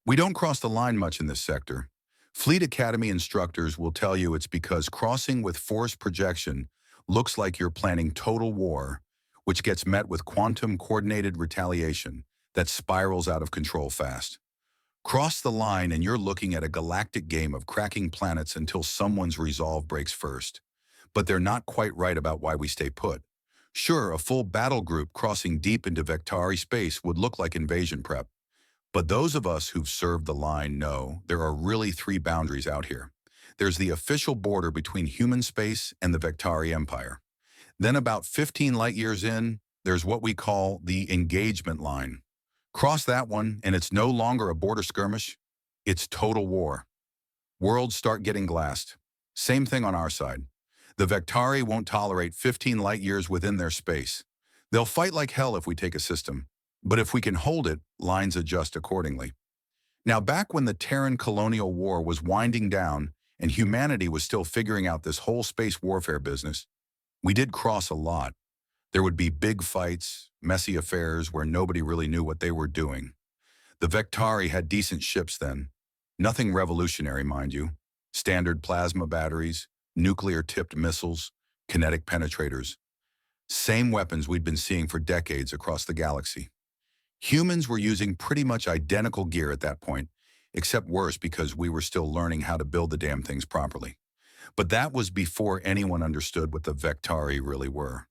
We don't cross the line much in this sector. Fleet Academy instructors will tell you it's because crossing with force projection looks like you're planning total war, which gets met with quantum-coordinated retaliation that spirals out of control fast. Cross the line and you're looking at a galactic game of cracking planets until someone's resolve breaks first. But they're not quite right about why we stay put. Sure, a full battle group crossing deep into Vectari space would look like invasion prep. But those of us who've served the line know there are really three boundaries out here. There's the official border between human space and the Vectari Empire. Then about 15 light years in, there's what we call the engagement line. Cross that one and it's no longer a border skirmish, it's total war. Worlds start getting glassed. Same thing on our side. The Vectari won't tolerate 15 light years within their space. They'll fight like hell if we take a system. But if we can hold it, lines adjust accordingly. Now, back when the Terran colonial war was winding down and humanity was still figuring out this whole space warfare business, we did cross a lot. There would be big fights, messy affairs where nobody really knew what they were doing. The Vectari had decent ships then. Nothing revolutionary, mind you. Standard plasma batteries, nuclear-tipped missiles, kinetic penetrators. Same weapons we'd been seeing for decades across the galaxy. Humans were using pretty much identical gear at that point, except worse because we were still learning how to build the damn things properly. But that was before anyone understood what the Vectari really were.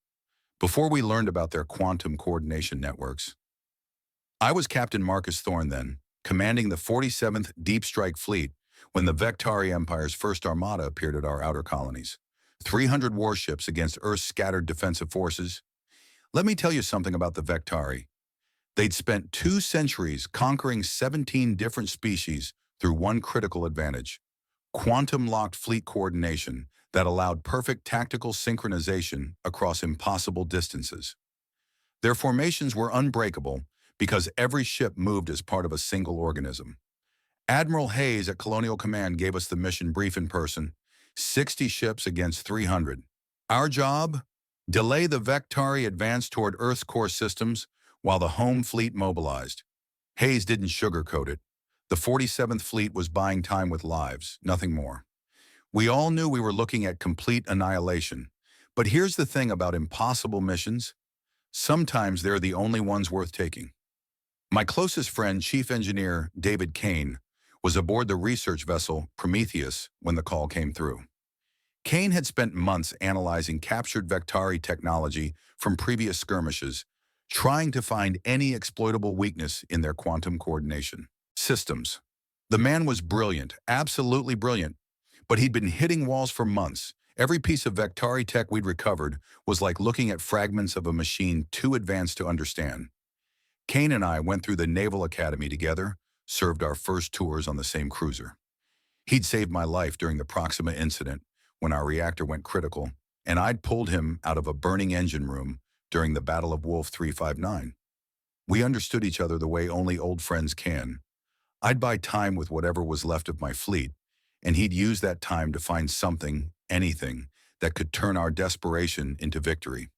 Before we learned about their quantum coordination networks. I was Captain Marcus Thorne then, commanding the 47th Deep Strike Fleet when the Vectari Empire's first armada appeared at our outer colonies. 300 warships against Earth's scattered defensive forces. Let me tell you something about the Vectari. They'd spent 2 centuries conquering 17 different species through one critical advantage: quantum-locked fleet coordination that allowed perfect tactical synchronization across impossible distances. Their formations were unbreakable because every ship moved as part of a single organism. Admiral Hayes at Colonial Command gave us the mission brief in person: 60 ships against 300. Our job? Delay the Vectari advance toward Earth's core systems while the home fleet mobilized. Hayes didn't sugarcoat it. The 47th Fleet was buying time with lives, nothing more. We all knew we were looking at complete annihilation. But here's the thing about impossible missions. Sometimes they're the only ones worth taking. My closest friend, Chief Engineer David Kane, was aboard the research vessel Prometheus when the call came through. Kane had spent months analyzing captured Vectari technology from previous skirmishes, trying to find any exploitable weakness in their quantum coordination systems. The man was brilliant, absolutely brilliant, but he'd been hitting walls for months. Every piece of Vectari tech we'd recovered was like looking at fragments of a machine too advanced to understand. Kane and I went through the Naval Academy together, served our first tours on the same cruiser. He'd saved my life during the Proxima incident when our reactor went critical, and I'd pulled him out of a burning engine room during the Battle of Wolf 359. We understood each other the way only old friends can. I'd buy time with whatever was left of my fleet, and he'd use that time to find something, anything, that could turn our desperation into victory.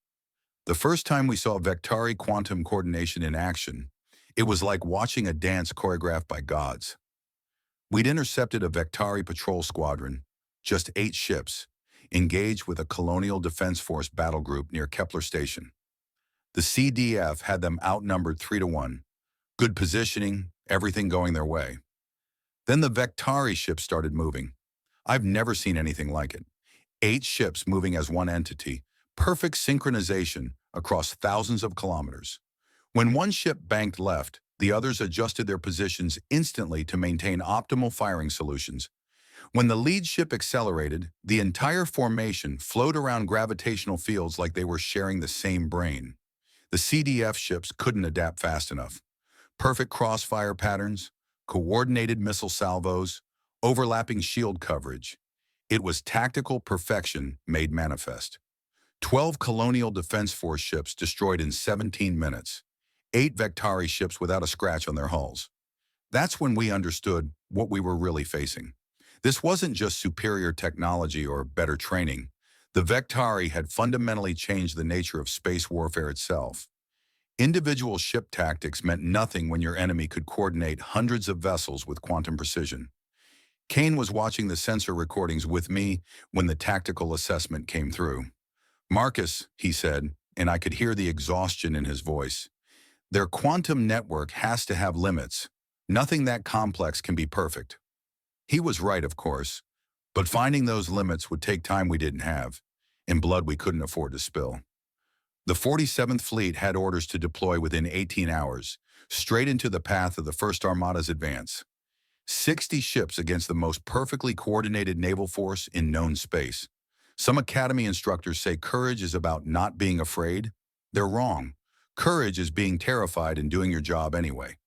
The first time we saw Vectari quantum coordination in action, it was like watching a dance choreographed by gods. We'd intercepted a Vectari patrol squadron, just 8 ships, engaged with a Colonial Defense Force battle group near Kepler Station. The CDF had them outnumbered 3-1. Good positioning, everything going their way. Then the Vectari ships started moving. I've never seen anything like it. 8 ships moving as one entity, perfect synchronization across thousands of kilometers. When one ship banked left, the others adjusted their positions instantly to maintain optimal firing solutions. When the lead ship accelerated, the entire formation flowed around gravitational fields like they were sharing the same brain. The CDF ships couldn't adapt fast enough. Perfect crossfire patterns, coordinated missile salvos, overlapping shield coverage. It was tactical perfection made manifest. 12 Colonial Defense Force ships destroyed in 17 minutes. 8 Vectari ships without a scratch on their hulls. That's when we understood what we were really facing. This wasn't just superior technology or better training. The Vectari had fundamentally changed the nature of space warfare itself. Individual ship tactics meant nothing when your enemy could coordinate hundreds of vessels with quantum precision. Kane was watching the sensor recordings with me when the tactical assessment came through. "Marcus," he said, and I could hear the exhaustion in his voice. "Their quantum network has to have limits. Nothing that complex can be perfect." He was right, of course, but finding those limits would take time we didn't have, and blood we couldn't afford to spill. The 47th Fleet had orders to deploy within 18 hours, straight into the path of the First Armada's advance. 60 ships against the most perfectly coordinated naval force in known space. Some Academy instructors say courage is about not being afraid. They're wrong. Courage is being terrified and doing your job anyway.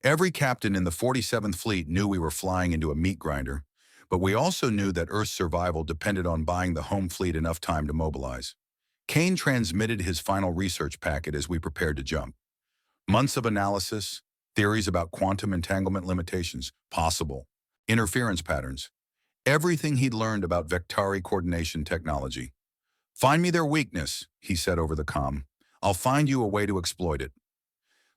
Every captain in the 47th Fleet knew we were flying into a meat grinder, but we also knew that Earth's survival depended on buying the home fleet enough time to mobilize. Kane transmitted his final research packet as we prepared to jump. Months of analysis, theories about quantum entanglement limitations, possible interference patterns, everything he'd learned about Vectari coordination technology. "Find me their weakness," he said over the comm. "I'll find you a way to exploit it."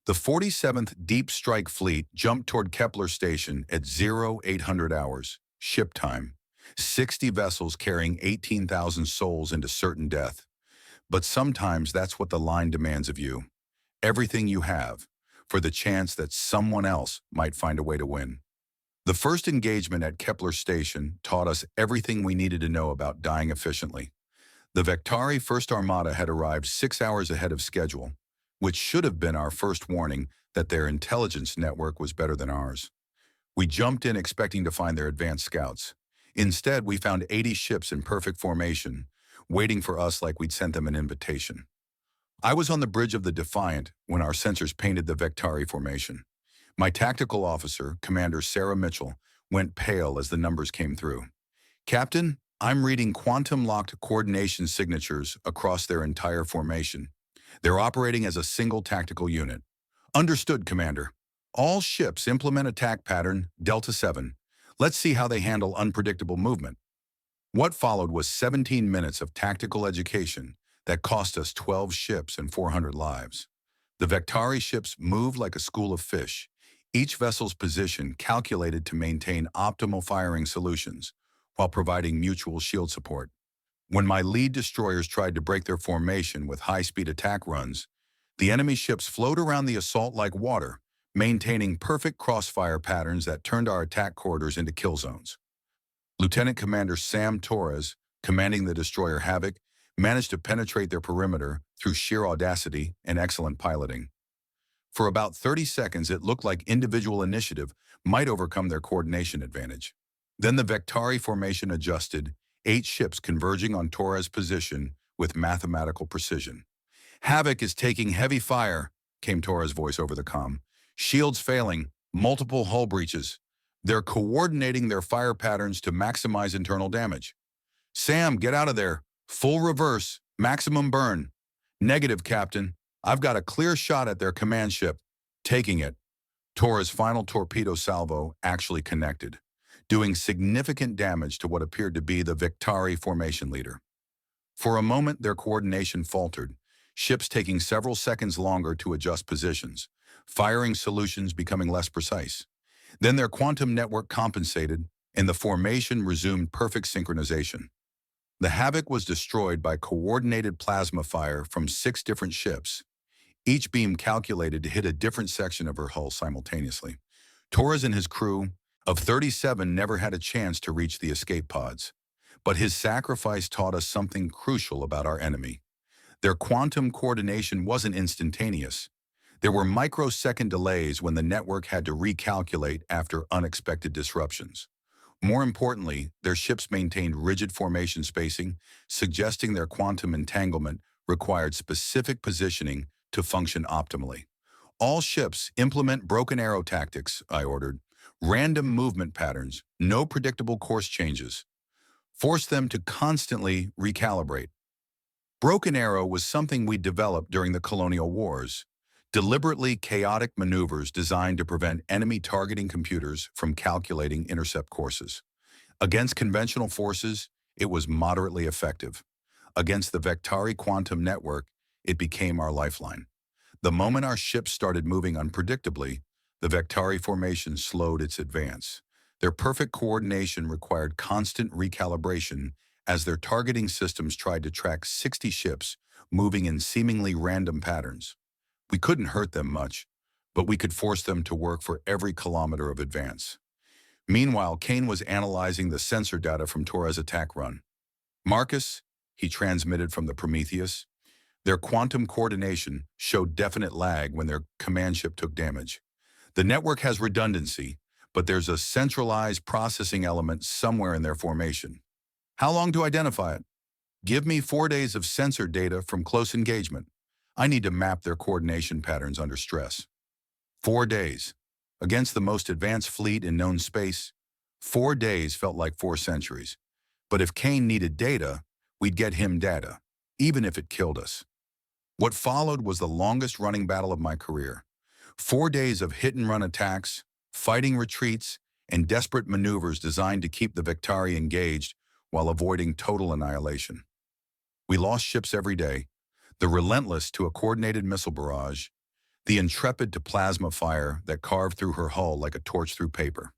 The 47th Deep Strike Fleet jumped toward Kepler Station at 0800 hours, ship time. 60 vessels carrying 18,000 souls into certain death. But sometimes that's what the line demands of you. Everything you have, for the chance that someone else might find a way to win. The first engagement at Kepler Station taught us everything we needed to know about dying efficiently. The Vectari First Armada had arrived 6 hours ahead of schedule, which should have been our first warning that their intelligence network was better than ours. We jumped in expecting to find their advanced scouts. Instead, we found 80 ships in perfect formation, waiting for us like we'd sent them an invitation. I was on the bridge of the Defiant when our sensors painted the Vectari formation. My tactical officer, Commander Sarah Mitchell, went pale as the numbers came through. "Captain, I'm reading quantum-locked coordination signatures across their entire formation. They're operating as a single tactical unit." "Understood, Commander. All ships implement attack pattern Delta 7. Let's see how they handle unpredictable movement." What followed was 17 minutes of tactical education that cost us 12 ships and 400 lives. The Vectari ships moved like a school of fish, each vessel's position calculated to maintain optimal firing solutions while providing mutual shield support. When my lead destroyers tried to break their formation with high-speed attack runs, the enemy ships flowed around the assault like water, maintaining perfect crossfire patterns that turned our attack corridors into kill zones. Lieutenant Commander Sam Torres, commanding the destroyer Havoc, managed to penetrate their perimeter through sheer audacity and excellent piloting. For about 30 seconds, it looked like individual initiative might overcome their coordination advantage. Then the Vectari formation adjusted, 8 ships converging on Torres' position with mathematical precision. "Havoc is taking heavy fire," came Torres' voice over the comm. "Shields failing, multiple hull breaches. They're coordinating their fire patterns to maximize internal damage." "Sam, get out of there. Full reverse, maximum burn." "Negative, Captain. I've got a clear shot at their command ship." "Taking it." Torres' final torpedo salvo actually connected, doing significant damage to what appeared to be the Vectari formation leader. For a moment, their coordination faltered, ships taking several seconds longer to adjust positions, firing solutions becoming less precise. Then their quantum network compensated, and the formation resumed perfect synchronization. The Havoc was destroyed by coordinated plasma fire from 6 different ships, each beam calculated to hit a different section of her hull simultaneously. Torres and his crew of 37 never had a chance to reach the escape pods, but his sacrifice taught us something crucial about our enemy. Their quantum coordination wasn't instantaneous. There were microsecond delays when the network had to recalculate after unexpected disruptions. More importantly, their ships maintained rigid formation spacing, suggesting their quantum entanglement required specific positioning to function optimally. "All ships implement broken arrow tactics," I ordered. "Random movement patterns, no predictable course changes. Force them to constantly recalibrate." Broken arrow was something we developed during the colonial wars. Deliberately chaotic maneuvers designed to prevent enemy targeting computers from calculating intercept courses. Against conventional forces, it was moderately effective. Against the Vectari quantum network, it became our lifeline. The moment our ships started moving unpredictably, the Vectari formation slowed its advance. Their perfect coordination required constant recalibration as their targeting systems tried to track 60 ships moving in seemingly random patterns. We couldn't hurt them much, but we could force them to work for every kilometer of advance. Meanwhile, Kane was analyzing the sensor data from Torres' attack run. "Marcus," he transmitted from the Prometheus, "their quantum coordination showed definite lag when their command ship took damage. The network has redundancy, but there's a centralized processing element somewhere in their formation. How long to identify it? Give me 4 days of sensor data from close engagement. I need to map their coordination patterns under stress." 4 days. Against the most advanced fleet in known space, 4 days felt like 4 centuries. But if Kane needed data, we'd get him data, even if it killed us. What followed was the longest running battle of my career. 4 days of hit-and-run attacks, fighting retreats, and desperate maneuvers designed to keep the Vectari engaged while avoiding total annihilation. We lost ships every day, the Relentless to a coordinated missile barrage, the Intrepid to plasma fire that carved through her hull like a torch through paper.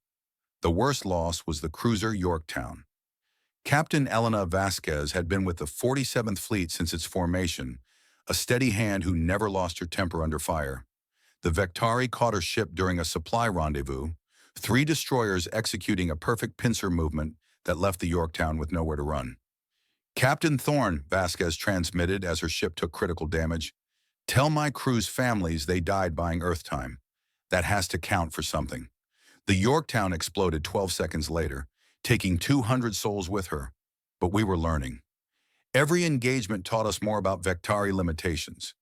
The worst loss was the cruiser Yorktown. Captain Elena Vasquez had been with the 47th Fleet since its formation, a steady hand who never lost her temper under fire. The Vectari caught her ship during a supply rendezvous, 3 destroyers executing a perfect pincer movement that left the Yorktown with nowhere to run. "Captain Thorne," Vasquez transmitted as her ship took critical damage, "tell my crew's families they died buying Earth time. That has to count for something." The Yorktown exploded 12 seconds later, taking 200 souls with her. But we were learning. Every engagement taught us more about Vectari limitations.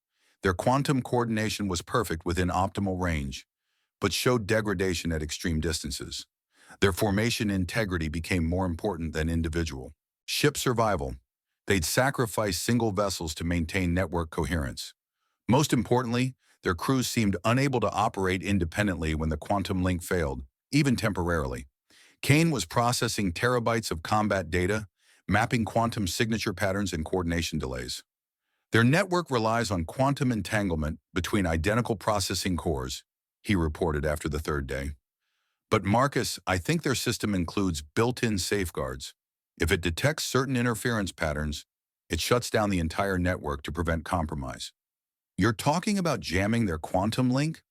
Their quantum coordination was perfect within optimal range, but showed degradation at extreme distances. Their formation integrity became more important than individual ship survival. They'd sacrifice single vessels to maintain network coherence. Most importantly, their crews seemed unable to operate independently when the quantum link failed, even temporarily. Kane was processing terabytes of combat data, mapping quantum signature patterns and coordination delays. "Their network relies on quantum entanglement between identical processing cores," he reported after the 3rd day. "But Marcus, I think their system includes built-in safeguards. If it detects certain interference patterns, it shuts down the entire network to prevent compromise." "You're talking about jamming their quantum link?"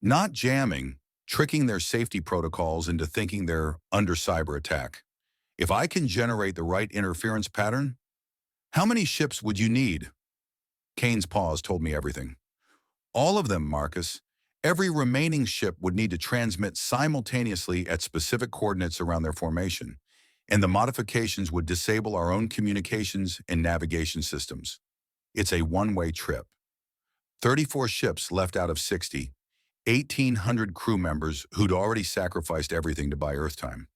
"Not jamming, tricking their safety protocols into thinking they're under cyber attack. If I can generate the right interference pattern." "How many ships would you need?" Kane's pause told me everything. "All of them, Marcus. Every remaining ship would need to transmit simultaneously at specific coordinates around their formation, and the modifications would disable our own communications and navigation systems. It's a one-way trip. 34 ships left out of 60, 1,800 crew members who'd already sacrificed everything to buy Earth time.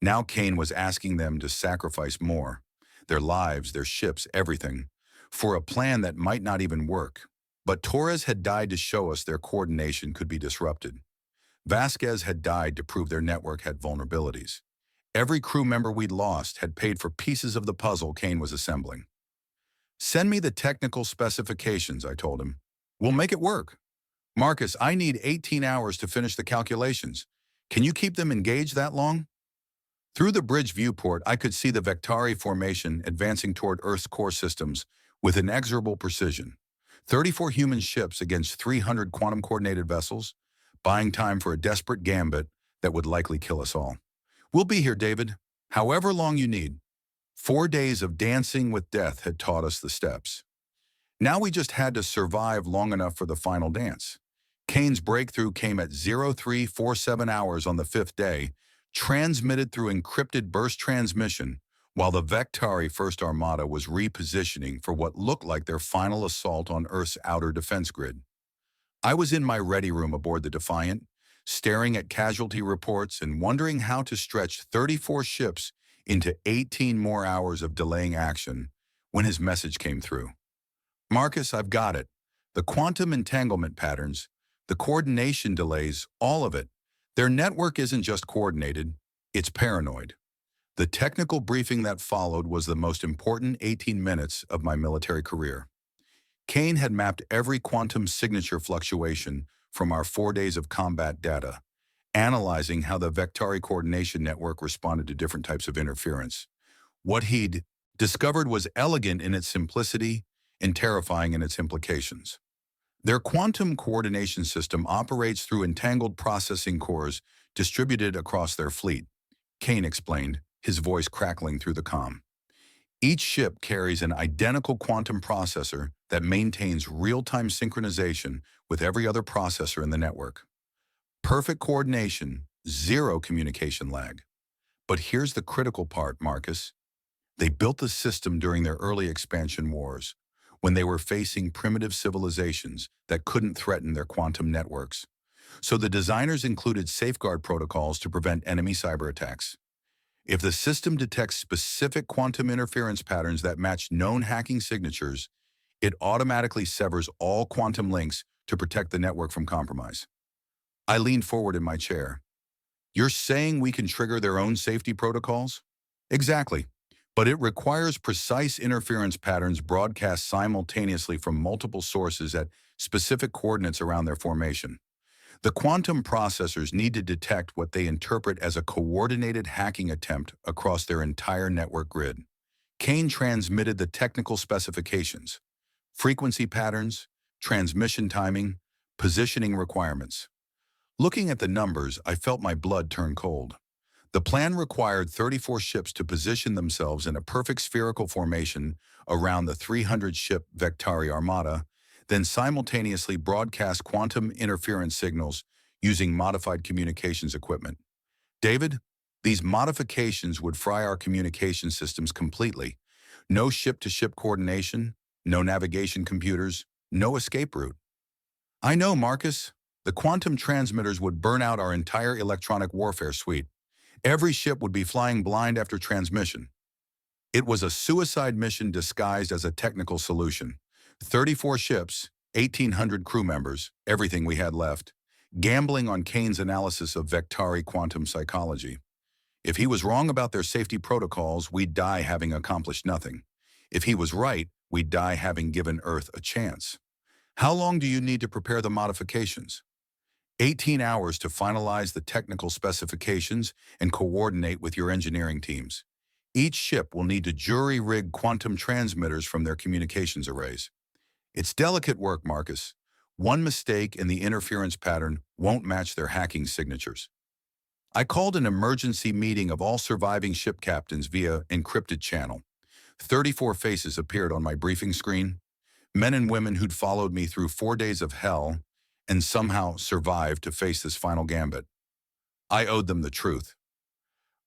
Now Kane was asking them to sacrifice more, their lives, their ships, everything, for a plan that might not even work. But Torres had died to show us their coordination could be disrupted. Vasquez had died to prove their network had vulnerabilities. Every crew member we'd lost had paid for pieces of the puzzle Kane was assembling. "Send me the technical specifications," I told him. "We'll make it work." "Marcus, I need 18 hours to finish the calculations. Can you keep them engaged that long?" Through the bridge viewport, I could see the Vectari formation advancing toward Earth's core systems with inexorable precision. 34 human ships against 300 quantum-coordinated vessels, buying time for a desperate gambit that would likely kill us all. "We'll be here, David, however long you need." 4 days of dancing with death had taught us the steps. Now we just had to survive long enough for the final dance. Kane's breakthrough came at 0347 hours on the 5th day, transmitted through encrypted burst transmission, while the Vectari First Armada was repositioning for what looked like their final assault on Earth's outer defense grid. I was in my ready room aboard the Defiant, staring at casualty reports and wondering how to stretch 34 ships into 18 more hours of delaying action when his message came through. "Marcus, I've got it. The quantum entanglement patterns, the coordination delays, all of it. Their network isn't just coordinated, it's paranoid." The technical briefing that followed was the most important 18 minutes of my military career. Kane had mapped every quantum signature fluctuation from our 4 days of combat data, analyzing how the Vectari coordination network responded to different types of interference. What he'd discovered was elegant in its simplicity and terrifying in its implications. Their quantum coordination system operates through entangled processing cores distributed across their fleet, Kane explained, his voice crackling through the comm. Each ship carries an identical quantum processor that maintains real-time synchronization with every other processor in the network. Perfect coordination, zero communication lag. But here's the critical part, Marcus. They built the system during their early expansion wars, when they were facing primitive civilizations that couldn't threaten their quantum networks. So the designers included safeguard protocols to prevent enemy cyber attacks. If the system detects specific quantum interference patterns that match known hacking signatures, it automatically severs all quantum links to protect the network from compromise. I leaned forward in my chair. You're saying we can trigger their own safety protocols? Exactly. But it requires precise interference patterns broadcast simultaneously from multiple sources at specific coordinates around their formation. The quantum processors need to detect what they interpret as a coordinated hacking attempt across their entire network grid. Kane transmitted the technical specifications, frequency patterns, transmission timing, positioning requirements. Looking at the numbers, I felt my blood turn cold. The plan required 34 ships to position themselves in a perfect spherical formation around the 300-ship Vectari Armada, then simultaneously broadcast quantum interference signals using modified communications equipment. David, these modifications would fry our communication systems completely. No ship-to-ship coordination, no navigation computers, no escape route. I know, Marcus. The quantum transmitters would burn out our entire electronic warfare suite. Every ship would be flying blind after transmission. It was a suicide mission disguised as a technical solution. 34 ships, 1,800 crew members, everything we had left, gambling on Kane's analysis of Vectari quantum psychology. If he was wrong about their safety protocols, we'd die having accomplished nothing. If he was right, we'd die having given Earth a chance. How long do you need to prepare the modifications? 18 hours to finalize the technical specifications and coordinate with your engineering teams. Each ship will need to jury-rig quantum transmitters from their communications arrays. It's delicate work, Marcus. One mistake in the interference pattern won't match their hacking signatures. I called an emergency meeting of all surviving ship captains via encrypted channel. 34 faces appeared on my briefing screen. Men and women who'd followed me through 4 days of hell and somehow survived to face this final gambit. I owed them the truth.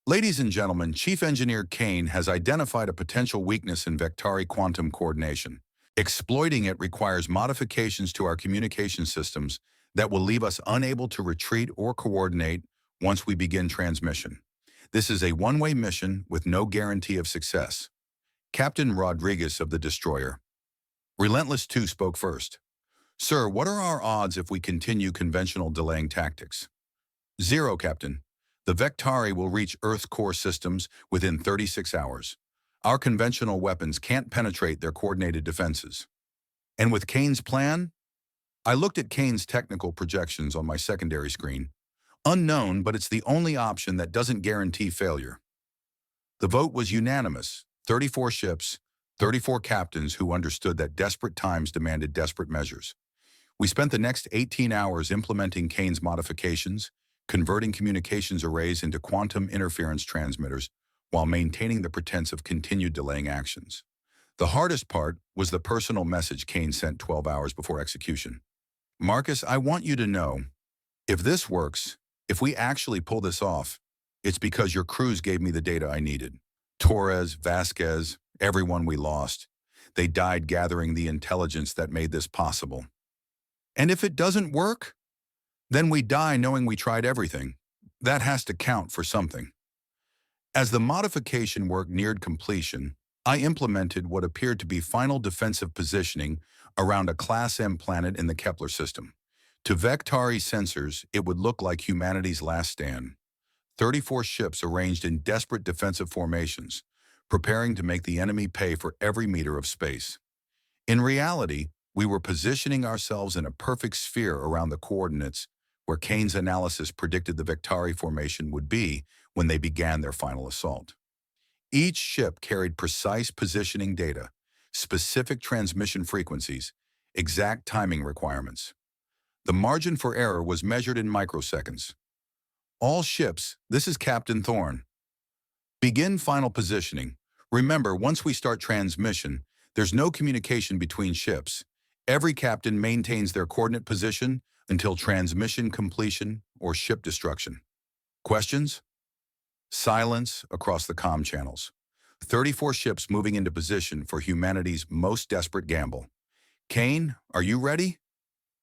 Ladies and gentlemen, Chief Engineer Kane has identified a potential weakness in Vectari quantum coordination. Exploiting it requires modifications to our communication systems that will leave us unable to retreat or coordinate once we begin transmission. This is a one-way mission with no guarantee of success. Captain Rodriguez of the destroyer. Relentless 2 spoke first. Sir, what are our odds if we continue conventional delaying tactics? 0, Captain. The Vectari will reach Earth's core systems within 36 hours. Our conventional weapons can't penetrate their coordinated defenses. And with Kane's plan? I looked at Kane's technical projections on my secondary screen. Unknown, but it's the only option that doesn't guarantee failure. The vote was unanimous. 34 ships, 34 captains who understood that desperate times demanded desperate measures. We spent the next 18 hours implementing Kane's modifications, converting communications arrays into quantum interference transmitters, while maintaining the pretense of continued delaying actions. The hardest part was the personal message Kane sent 12 hours before execution. Marcus, I want you to know, if this works, if we actually pull this off, it's because your crews gave me the data I needed. Torres, Vasquez, everyone we lost. They died gathering the intelligence that made this possible. And if it doesn't work, then we die knowing we tried everything. That has to count for something. As the modification work neared completion, I implemented what appeared to be final defensive positioning around a Class M planet in the Kepler system. To Vectari sensors, it would look like humanity's last stand. 34 ships arranged in desperate defensive formations, preparing to make the enemy pay for every meter of space. In reality, We were positioning ourselves in a perfect sphere around the coordinates where Kane's analysis predicted the Vectari formation would be when they began their final assault. Each ship carried precise positioning data, specific transmission frequencies, exact timing requirements. The margin for error was measured in microseconds. All ships, this is Captain Thorne. Begin final positioning. Remember, once we start transmission, there's no communication between ships. Every captain maintains their coordinate position until transmission completion or ship destruction. Questions? Silence across the comm channels. 34 ships moving into position for humanity's most desperate gamble. Kane, are you ready?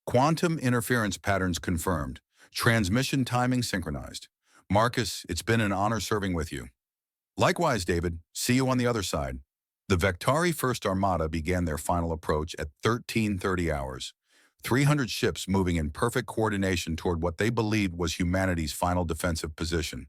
Quantum interference patterns confirmed. Transmission timing synchronized. Marcus, it's been an honor serving with you. Likewise, David. See you on the other side. The Vectari First Armada began their final approach at 1330 hours. 300 ships moving in perfect coordination toward what they believed was humanity's final defensive position.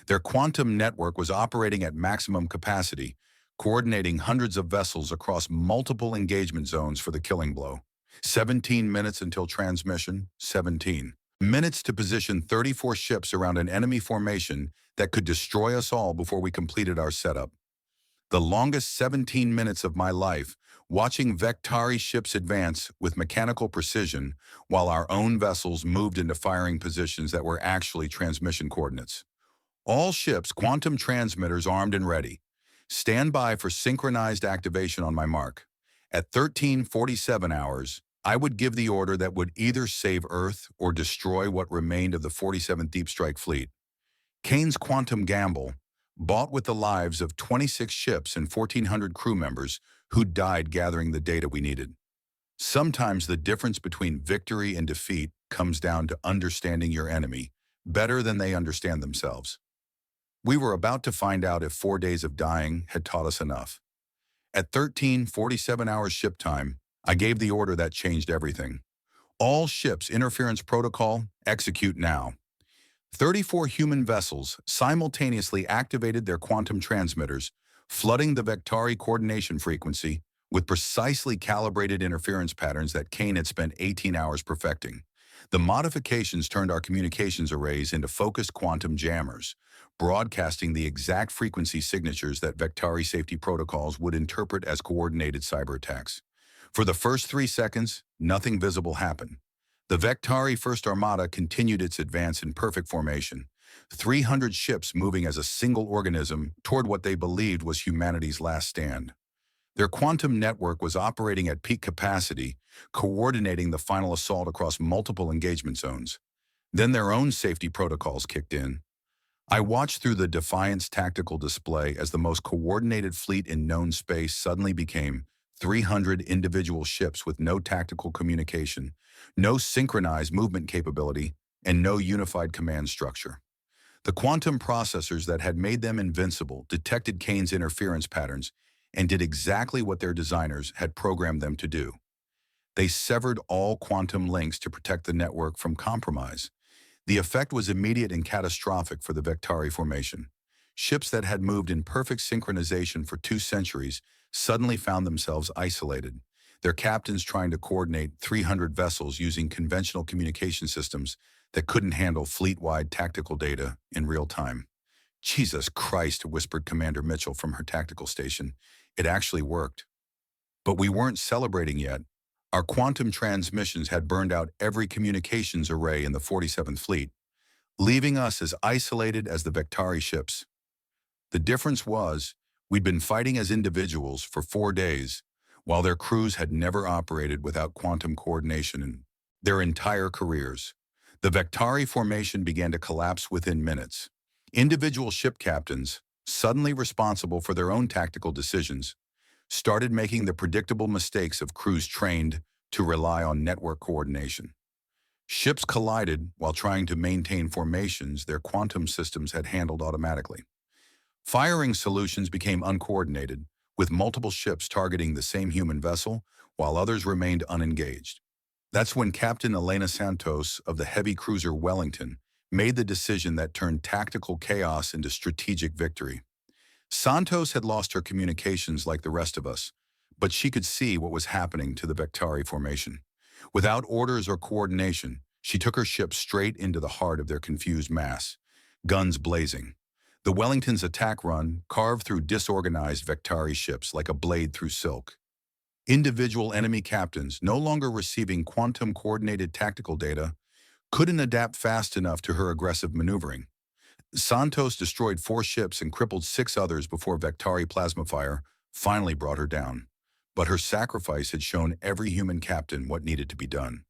Their quantum network was operating at maximum capacity, coordinating hundreds of vessels across multiple engagement zones for the killing blow. 17 minutes until transmission, 17 minutes to position 34 ships around an enemy formation that could destroy us all before we completed our setup. The longest 17 minutes of my life, watching Vectari ships advance with mechanical precision while our own vessels moved into firing positions that were actually transmission coordinates. All ships, quantum transmitters armed and ready. Stand by for synchronized activation on my mark. At 1347 hours, I would give the order that would either save Earth or destroy what remained of the 47th Deep Strike Fleet. Kane's quantum gamble, bought with the lives of 26 ships and 1,400 crew members who died gathering the data we needed. Sometimes the difference between victory and defeat comes down to understanding your enemy better than they understand themselves. We were about to find out if 4 days of dying had taught us enough. At 1347 hours ship time, I gave the order that changed everything. All ships, interference protocol, execute now. 34 human vessels simultaneously activated their quantum transmitters, flooding the Vectari coordination frequency with precisely calibrated interference patterns that Kane had spent 18 hours perfecting. The modifications turned our communications arrays into focused quantum jammers, broadcasting the exact frequency signatures that Vectari safety protocols would interpret as coordinated cyber attacks. For the first 3 seconds, nothing visible happened. The Vectari First Armada continued its advance in perfect formation, 300 ships moving as a single organism toward what they believed was humanity's last stand. Their quantum network was operating at peak capacity, coordinating the final assault across multiple engagement zones. Then their own safety protocols kicked in. I watched through the Defiance tactical display as the most coordinated fleet in known space suddenly became 300 individual ships with no tactical communication, no synchronized movement capability, and no unified command structure. The quantum processors that had made them invincible detected Kane's interference patterns and did exactly what their designers had programmed them to do. They severed all quantum links to protect the network from compromise. The effect was immediate and catastrophic for the Vectari formation. Ships that had moved in perfect synchronization for 2 centuries suddenly found themselves isolated, their captains trying to coordinate 300 vessels using conventional communication systems that couldn't handle fleet-wide tactical data in real time. Jesus Christ, whispered Commander Mitchell from her tactical station. It actually worked. But we weren't celebrating yet. Our quantum transmissions had burned out every communications array in the 47th Fleet, leaving us as isolated as the Vectari ships. The difference was, we'd been fighting as individuals for 4 days, while their crews had never operated without quantum coordination in their entire careers. The Vectari formation began to collapse within minutes. Individual ship captains, suddenly responsible for their own tactical decisions, started making the predictable mistakes of crews trained to rely on network coordination. Ships collided while trying to maintain formations their quantum systems had handled automatically. Firing solutions became uncoordinated, with multiple ships targeting the same human vessel while others remained unengaged. That's when Captain Elena Santos of the heavy cruiser Wellington made the decision that turned tactical chaos into strategic victory. Santos had lost her communications like the rest of us, but she could see what was happening to the Vectari formation. Without orders or coordination, she took her ship straight into the heart of their confused mass, guns blazing. The Wellington's attack run carved through disorganized Vectari ships like a blade through silk. Individual enemy captains, no longer receiving quantum-coordinated tactical data, couldn't adapt fast enough to her aggressive maneuvering. Santos destroyed 4 ships and crippled 6 others before Vectari plasma fire finally brought her down. But her sacrifice had shown every human captain what needed to be done.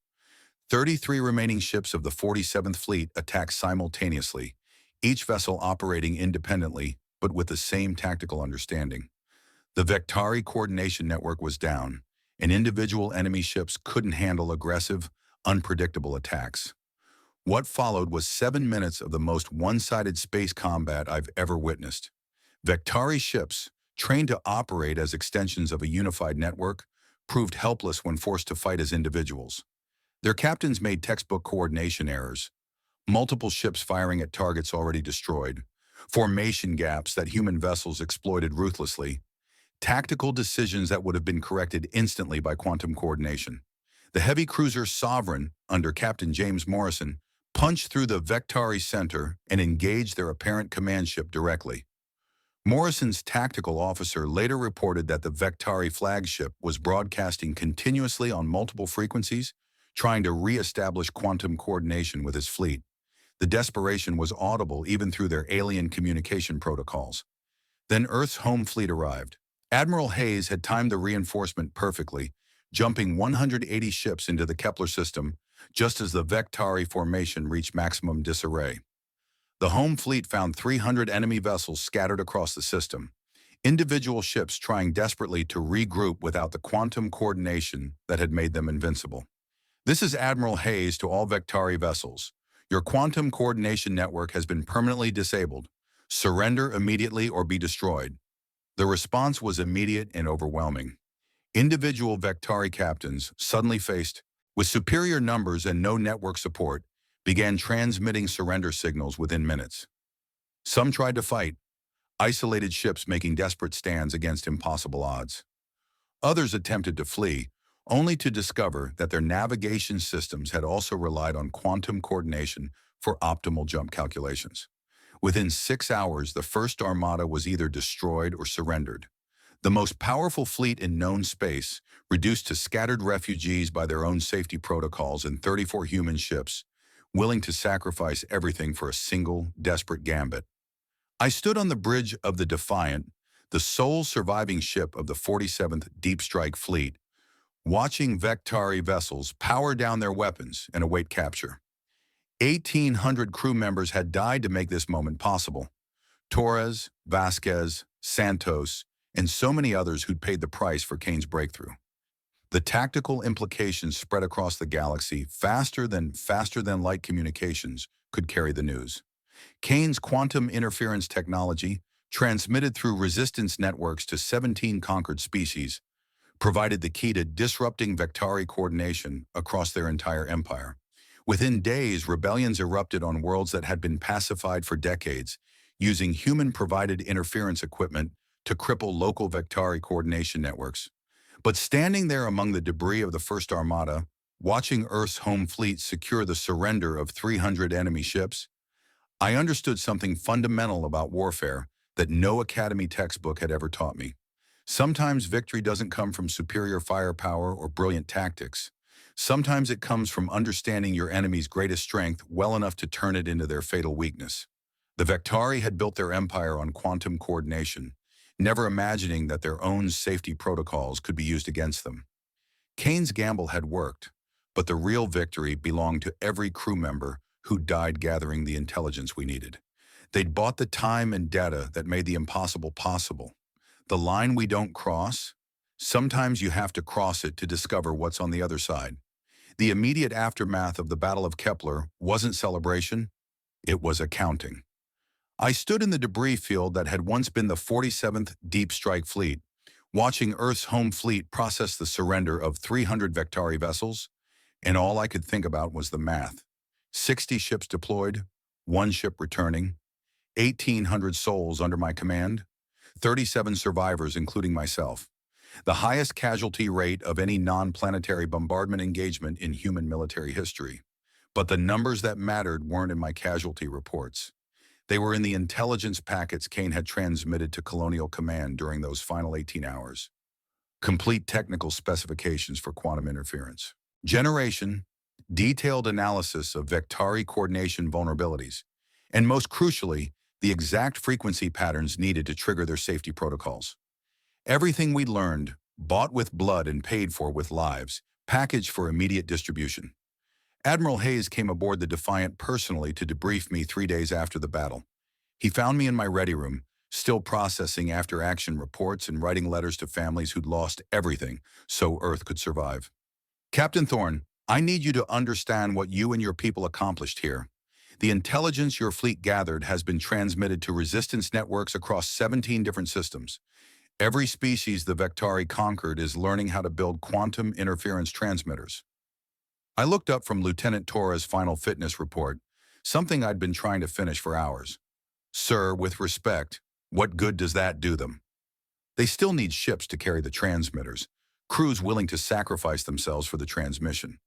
33 remaining ships of the 47th Fleet attacked simultaneously, each vessel operating independently but with the same tactical understanding. The Vectari coordination network was down, and individual enemy ships couldn't handle aggressive, unpredictable attacks. What followed was 7 minutes of the most one-sided space combat I've ever witnessed. Vectari ships, trained to operate as extensions of a unified network, proved helpless when forced to fight as individuals. Their captains made textbook coordination errors, multiple ships firing at targets already destroyed, formation gaps that human vessels exploited ruthlessly, tactical decisions that would have been corrected instantly by quantum coordination. The heavy cruiser Sovereign, under Captain James Morrison, punched through the Vectari center and engaged their apparent command ship directly. Morrison's tactical officer later reported that the Vectari flagship was broadcasting continuously on multiple frequencies, trying to re-establish quantum coordination with his fleet. The desperation was audible even through their alien communication protocols. Then Earth's home fleet arrived. Admiral Hayes had timed the reinforcement perfectly, jumping 180 ships into the Kepler system just as the Vectari formation reached maximum disarray. The home fleet found 300 enemy vessels scattered across the system, individual ships trying desperately to regroup without the quantum coordination that had made them invincible. This is Admiral Hayes to all Vectari vessels. Your quantum coordination network has been permanently disabled. Surrender immediately or be destroyed. The response was immediate and overwhelming. Individual Vectari captains, suddenly faced with superior numbers and no network support, began transmitting surrender signals within minutes. Some tried to fight, isolated ships making desperate stands against impossible odds. Others attempted to flee, only to discover that their navigation systems had also relied on quantum coordination for optimal jump calculations. Within 6 hours, the first armada was either destroyed or surrendered. The most powerful fleet in known space, reduced to scattered refugees by their own safety protocols and 34 human ships, willing to sacrifice everything for a single, desperate gambit. I stood on the bridge of the Defiant, the sole surviving ship of the 47th Deep Strike Fleet, watching Vectari vessels power down their weapons and await capture. 1,800 crew members had died to make this moment possible. Torres, Vasquez, Santos, and so many others who'd paid the price for Kane's breakthrough. The tactical implications spread across the galaxy faster than light communications could carry the news. Kane's quantum interference technology, transmitted through resistance networks to 17 conquered species, provided the key to disrupting Vectari coordination across their entire empire. Within days, rebellions erupted on worlds that had been pacified for decades, using human-provided interference equipment to cripple local Vectari coordination networks. But standing there among the debris of the First Armada, watching Earth's home fleet secure the surrender of 300 enemy ships, I understood something fundamental about warfare that no academy textbook had ever taught me. Sometimes victory doesn't come from superior firepower or brilliant tactics. Sometimes it comes from understanding your enemy's greatest strength well enough to turn it into their fatal weakness. The Vectari had built their empire on quantum coordination, never imagining that their own safety protocols could be used against them. Kane's gamble had worked, but the real victory belonged to every crew member who died gathering the intelligence we needed. They'd bought the time and data that made the impossible possible. The line we don't cross, sometimes you have to cross it to discover what's on the other side. The immediate aftermath of the Battle of Kepler wasn't celebration, it was accounting. I stood in the debris field that had once been the 47th Deep Strike Fleet, watching Earth's home fleet process the surrender of 300 Vectari vessels, and all I could think about was the math. 60 ships deployed, 1 ship returning, 1,800 souls under my command, 37 survivors including myself. the highest casualty rate of any non-planetary bombardment engagement in human military history. But the numbers that mattered weren't in my casualty reports. They were in the intelligence packets Kane had transmitted to Colonial Command during those final 18 hours. Complete technical specifications for quantum interference. Generation, detailed analysis of Vectari coordination vulnerabilities, and most crucially, the exact frequency patterns needed to trigger their safety protocols. Everything we learned, bought with blood and paid for with lives, packaged for immediate distribution. Admiral Hayes came aboard the Defiant personally to debrief me 3 days after the battle. He found me in my ready room, still processing after-action reports and writing letters to families who'd lost everything so Earth could survive. Captain Thorne, I need you to understand what you and your people accomplished here. The intelligence your fleet gathered has been transmitted to resistance networks across 17 different systems. Every species the Vectari conquered is learning how to build quantum interference transmitters. I looked up from Lieutenant Torres' final fitness report, something I'd been trying to finish for hours. Sir, with respect, what good does that do them? They still need ships to carry the transmitters, crews willing to sacrifice themselves for the transmission.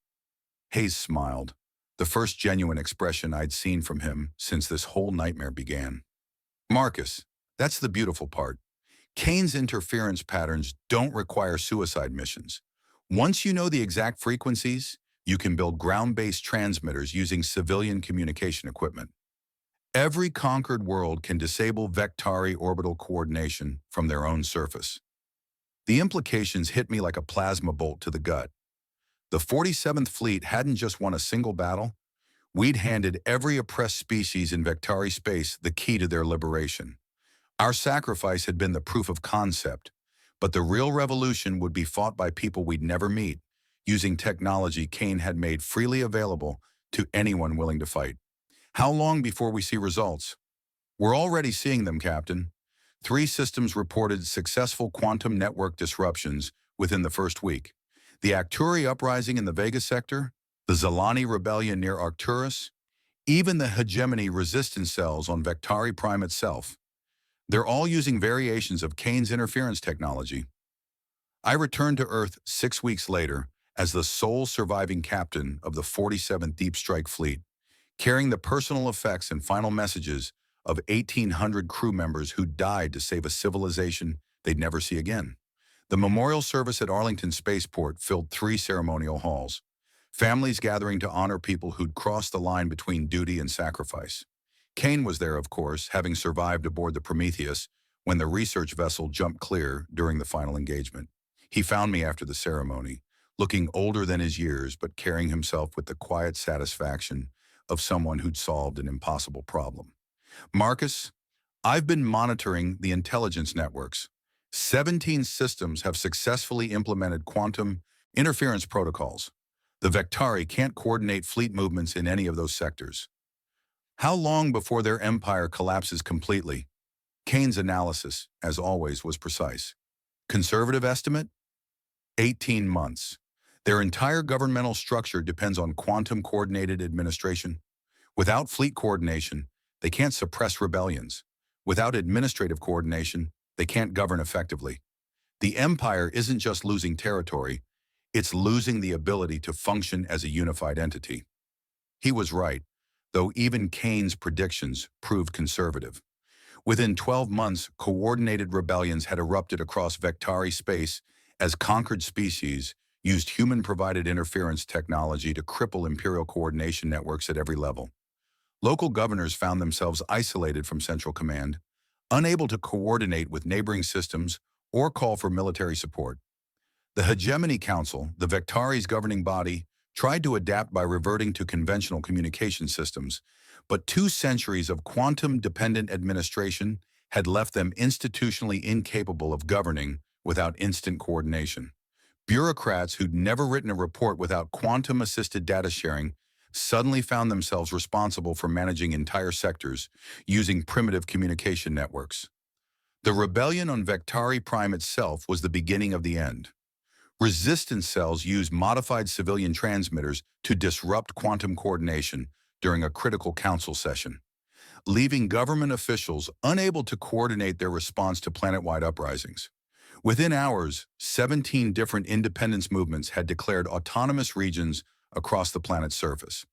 Hayes smiled, the first genuine expression I'd seen from him since this whole nightmare began. Marcus, that's the beautiful part. Kane's interference patterns don't require suicide missions. Once you know the exact frequencies, you can build ground-based transmitters using civilian communication equipment. Every conquered world can disable Vectari orbital coordination from their own surface. The implications hit me like a plasma bolt to the gut. The 47th Fleet hadn't just won a single battle. We'd handed every oppressed species in Vectari space the key to their liberation. Our sacrifice had been the proof of concept, but the real revolution would be fought by people we'd never meet, using technology Kane had made freely available to anyone willing to fight. How long before we see results? We're already seeing them, Captain. 3 systems reported successful quantum network disruptions within the first week. The Arcturi uprising in the Vega sector, the Zalani rebellion near Arcturus, even the hegemony resistance cells on Vectari Prime itself. They're all using variations of Kane's interference technology. I returned to Earth 6 weeks later as the sole surviving captain of the 47th Deep Strike Fleet, carrying the personal effects and final messages of 1,800 crew members who died to save a civilization they'd never see again. The memorial service at Arlington Spaceport filled 3 ceremonial halls, families gathering to honor people who'd crossed the line between duty and sacrifice. Kane was there, of course, having survived aboard the Prometheus when the research vessel jumped clear during the final engagement. He found me after the ceremony, looking older than his years but carrying himself with the quiet satisfaction of someone who'd solved an impossible problem. Marcus, I've been monitoring the intelligence networks. 17 systems have successfully implemented quantum interference protocols. The Vectari can't coordinate fleet movements in any of those sectors. How long before their empire collapses completely? Kane's analysis, as always, was precise. Conservative estimate? 18 months. Their entire governmental structure depends on quantum-coordinated administration. Without fleet coordination, they can't suppress rebellions. Without administrative coordination, they can't govern effectively. The empire isn't just losing territory, it's losing the ability to function as a unified entity. He was right, though even Kane's predictions proved conservative. Within 12 months, coordinated rebellions had erupted across Vectari space as conquered species used human-provided interference technology to cripple imperial coordination networks at every level. Local governors found themselves isolated from central command, unable to coordinate with neighboring systems or call for military support. The Hegemony Council, the Vectari's governing body, tried to adapt by reverting to conventional communication systems, but 2 centuries of quantum-dependent administration had left them institutionally incapable of governing without instant coordination. Bureaucrats who'd never written a report without quantum-assisted data sharing suddenly found themselves responsible for managing entire sectors using primitive communication networks. The rebellion on Vectari Prime itself was the beginning of the end. Resistance cells used modified civilian transmitters to disrupt quantum coordination during a critical council session, leaving government officials unable to coordinate their response to planet-wide uprisings. Within hours, 17 different independence movements had declared autonomous regions across the planet's surface.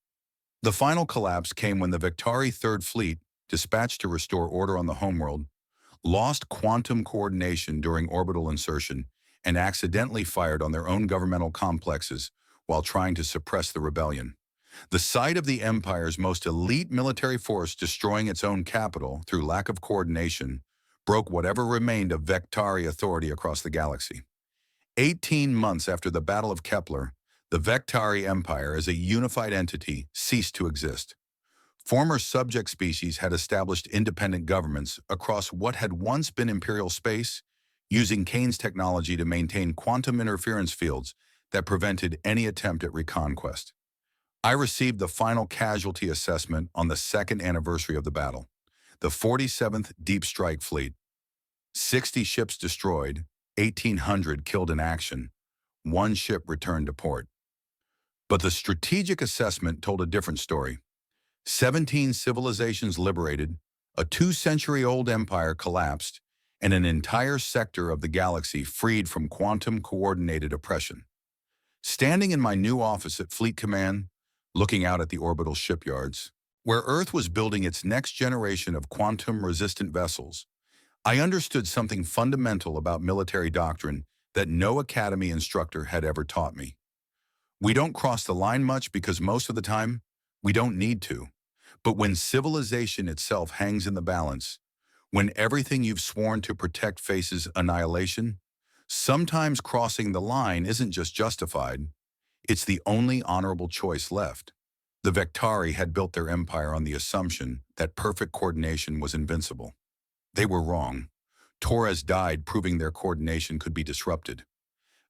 The final collapse came when the Victari Third Fleet, dispatched to restore order on the homeworld, lost quantum coordination during orbital insertion and accidentally fired on their own governmental complexes while trying to suppress the rebellion. The sight of the Empire's most elite military force destroying its own capital through lack of coordination broke whatever remained of Vectari authority across the galaxy. 18 months after the Battle of Kepler, the Vectari Empire as a unified entity ceased to exist. Former subject species had established independent governments across what had once been imperial space, using Kane's technology to maintain quantum interference fields that prevented any attempt at reconquest. I received the final casualty assessment on the second anniversary of the battle. The 47th Deep Strike Fleet. 60 ships destroyed, 1,800 killed in action. One ship returned to port. But the strategic assessment told a different story. 17 civilizations liberated, a 2-century-old empire collapsed, and an entire sector of the galaxy freed from quantum-coordinated oppression. Standing in my new office at Fleet Command, looking out at the orbital shipyards, where Earth was building its next generation of quantum-resistant vessels, I understood something fundamental about military doctrine that no academy instructor had ever taught me. We don't cross the line much because most of the time, we don't need to. But when civilization itself hangs in the balance, when everything you've sworn to protect faces annihilation, sometimes crossing the line isn't just justified, it's the only honorable choice left. The Vectari had built their empire on the assumption that perfect coordination was invincible. They were wrong. Torres died proving their coordination could be disrupted.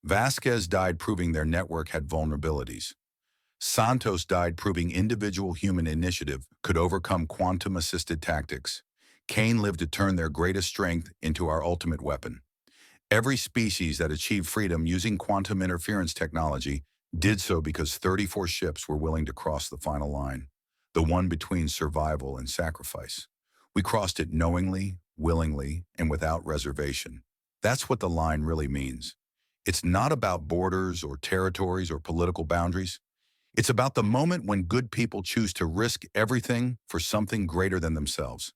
Vasquez died proving their network had vulnerabilities. Santos died proving individual human initiative could overcome quantum-assisted tactics. Kane lived to turn their greatest strength into our ultimate weapon. Every species that achieved freedom using quantum interference technology did so because 34 ships were willing to cross the final line, the one between survival and sacrifice. We crossed it knowingly, willingly, and without reservation. That's what the line really means. It's not about borders or territories or political boundaries. It's about the moment when good people choose to risk everything for something greater than themselves.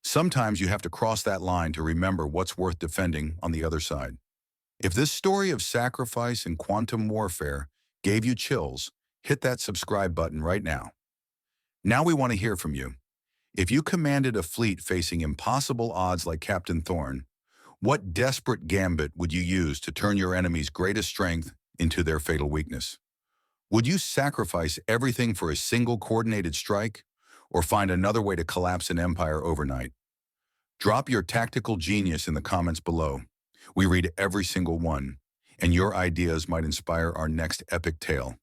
Sometimes you have to cross that line to remember what's worth defending on the other side. If this story of sacrifice and quantum warfare gave you chills, hit that subscribe button right now. Now we want to hear from you. If you commanded a fleet facing impossible odds like Captain Thorne, what desperate gambit would you use to turn your enemy's greatest strength into their fatal weakness? Would you sacrifice everything for a single coordinated strike, or find another way to collapse an empire overnight? Drop your tactical genius in the comments below. We read every single one, and your ideas might inspire our next epic tale.